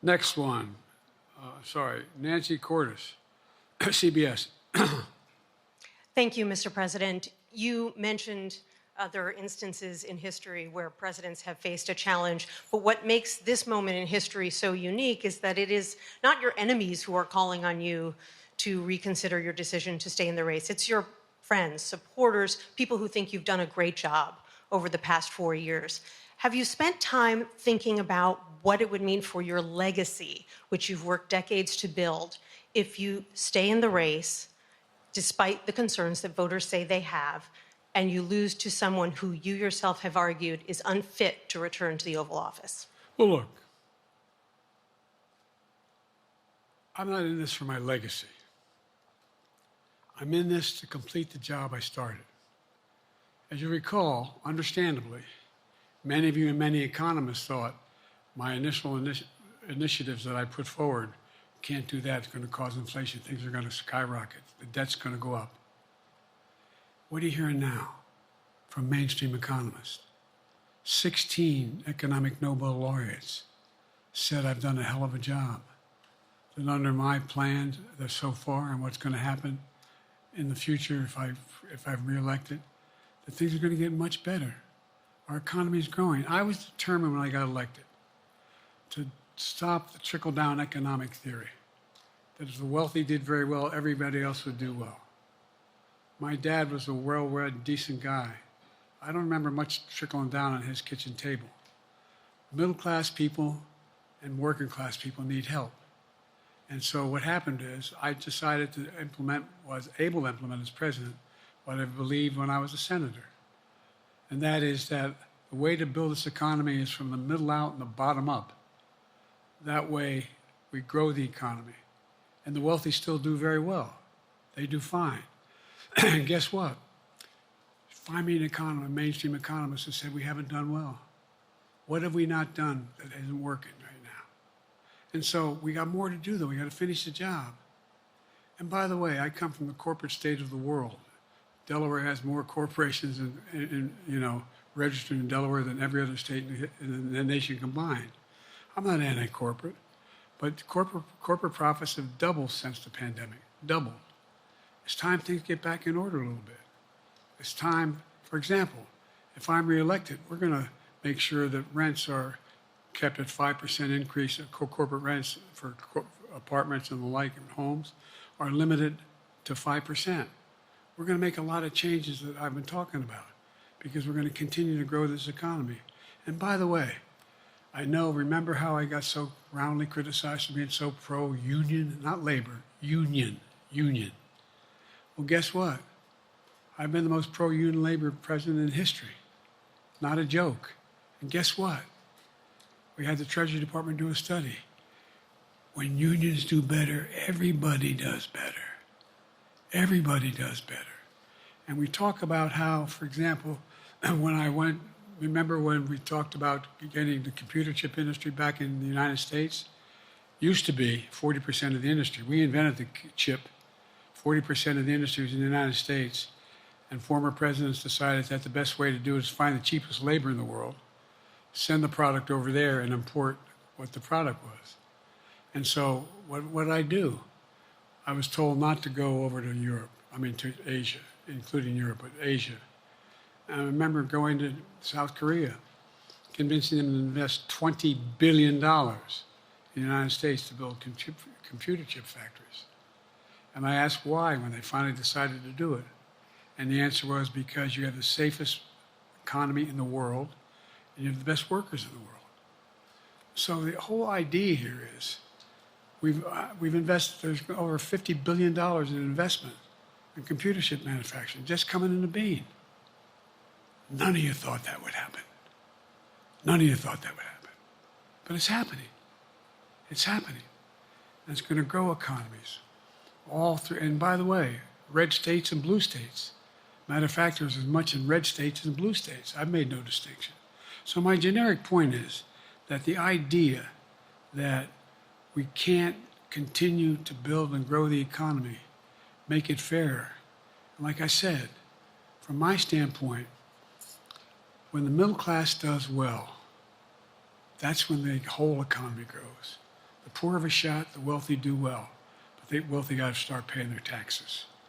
Next one. Nancy Cordes, CBS. Thank you, Mr. President. You mentioned other instances in history where presidents have faced a challenge, but what makes this moment in history so unique is that it is not your enemies who are calling on you to reconsider your decision to stay in the race. It's your friends, supporters, people who think you've done a great job over the past 4 years. Have you spent time thinking about what it would mean for your legacy, which you've worked decades to build, if you stay in the race, despite the concerns that voters say they have, and you lose to someone who you yourself have argued is unfit to return to the Oval Office? Well, look, I'm not in this for my legacy. I'm in this to complete the job I started. As you recall, understandably, many of you and many economists thought my initial initiatives that I put forward, can't do that, it's going to cause inflation, things are going to skyrocket, the debt's going to go up. What are you hearing now from mainstream economists? 16 economic Nobel laureates said I've done a hell of a job. That under my plan so far and what's going to happen in the future if I'm reelected, that things are going to get much better. Our economy is growing. I was determined when I got elected to stop the trickle-down economic theory, that if the wealthy did very well, everybody else would do well. My dad was a well-read, decent guy. I don't remember much trickling down on his kitchen table. Middle-class people and working-class people need help. And so what happened is I decided to was able to implement as president what I believed when I was a senator. And that is that the way to build this economy is from the middle out and the bottom up. That way we grow the economy. And the wealthy still do very well. They do fine. And guess what? Find me an economist, a mainstream economist who said we haven't done well. What have we not done that isn't working right now? And so we got more to do, though. We got to finish the job. And by the way, I come from the corporate state of the world. Delaware has more corporations registered in Delaware than every other state in the nation combined. I'm not anti-corporate, but corporate profits have doubled since the pandemic, doubled. It's time things get back in order a little bit. It's time, for example, if I'm reelected, we're going to make sure that rents are kept at 5% increase, corporate rents for apartments and the like and homes are limited to 5%. We're going to make a lot of changes that I've been talking about because we're going to continue to grow this economy. And by the way, remember how I got so roundly criticized for being so pro-union, not labor, union. Well, guess what? I've been the most pro-union labor president in history. Not a joke. And guess what? We had the Treasury Department do a study. When unions do better, everybody does better. Everybody does better. And we talk about how, for example, remember when we talked about getting the computer chip industry back in the United States? Used to be 40% of the industry. We invented the chip. 40% of the industry was in the United States. And former presidents decided that the best way to do it is find the cheapest labor in the world, send the product over there and import what the product was. And so what did I do? I was told not to go over to to Asia, including Europe, but Asia. And I remember going to South Korea, convincing them to invest $20 billion in the United States to build computer chip factories. And I asked why when they finally decided to do it. And the answer was because you have the safest economy in the world and you have the best workers in the world. So the whole idea here is we've invested, there's over $50 billion in investment in computer chip manufacturing just coming in the bean. None of you thought that would happen. None of you thought that would happen. But it's happening. It's happening. And it's going to grow economies all through. And by the way, red states and blue states. Matter of fact, there's as much in red states as in blue states. I've made no distinction. So my generic point is that the idea that we can't continue to build and grow the economy, make it fairer. And like I said, from my standpoint, when the middle class does well, that's when the whole economy grows. The poor have a shot, the wealthy do well. But the wealthy got to start paying their taxes.